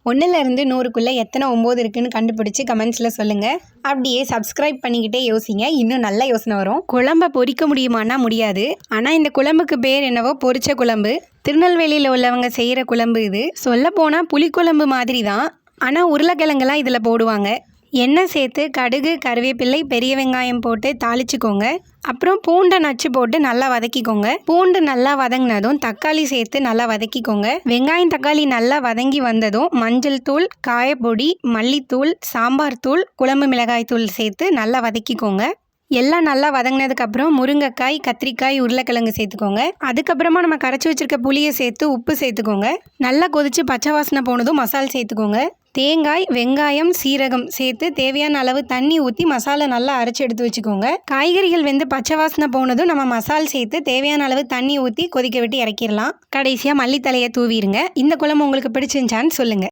1லேருந்து 100க்குள்ளே எத்தனை 9 இருக்குன்னு கண்டுபிடிச்சி கமெண்ட்ஸில் சொல்லுங்கள். அப்படியே சப்ஸ்கிரைப் பண்ணிக்கிட்டே யோசிங்க, இன்னும் நல்ல யோசனை வரும். குழம்பை பொரிக்க முடியுமானா முடியாது. ஆனால் இந்த குழம்புக்கு பேர் என்னவோ பொரிச்ச குழம்பு. திருநெல்வேலியில் உள்ளவங்க செய்கிற குழம்பு இது. சொல்லப்போனால் புளிக்குழம்பு மாதிரி தான். ஆனால் உருளைக்கிழங்கெல்லாம் இதில் போடுவாங்க. எண்ணெய் சேர்த்து கடுகு, கருவேப்பிலை, பெரிய வெங்காயம் போட்டு தாளிச்சுக்கோங்க. அப்புறம் பூண்டை நச்சு போட்டு நல்லா வதக்கிக்கோங்க. பூண்டு நல்லா வதங்கினதும் தக்காளி சேர்த்து நல்லா வதக்கிக்கோங்க. வெங்காயம் தக்காளி நல்லா வதங்கி வந்ததும் மஞ்சள் தூள், காயப்பொடி, மல்லித்தூள், சாம்பார் தூள், குழம்பு மிளகாய் தூள் சேர்த்து நல்லா வதக்கிக்கோங்க. எல்லாம் நல்லா வதங்கினதுக்கப்புறம் முருங்கைக்காய், கத்திரிக்காய், உருளைக்கிழங்கு சேர்த்துக்கோங்க. அதுக்கப்புறமா நம்ம கரைச்சி வச்சுருக்க புளியை சேர்த்து உப்பு சேர்த்துக்கோங்க. நல்லா கொதித்து பச்சை வாசனை போனதும் மசால் சேர்த்துக்கோங்க. தேங்காய், வெங்காயம், சீரகம் சேர்த்து தேவையான அளவு தண்ணி ஊற்றி மசாலா நல்லா அரைச்சி எடுத்து வச்சுக்கோங்க. காய்கறிகள் வெந்து பச்சை வாசனை போனதும் நம்ம மசால் சேர்த்து தேவையான அளவு தண்ணி ஊற்றி கொதிக்க விட்டு இறக்கிடலாம். கடைசியாக மல்லித்தலையை தூவிடுங்க. இந்த குழம்பு உங்களுக்கு பிடிச்சிருந்துச்சான்னு சொல்லுங்கள்.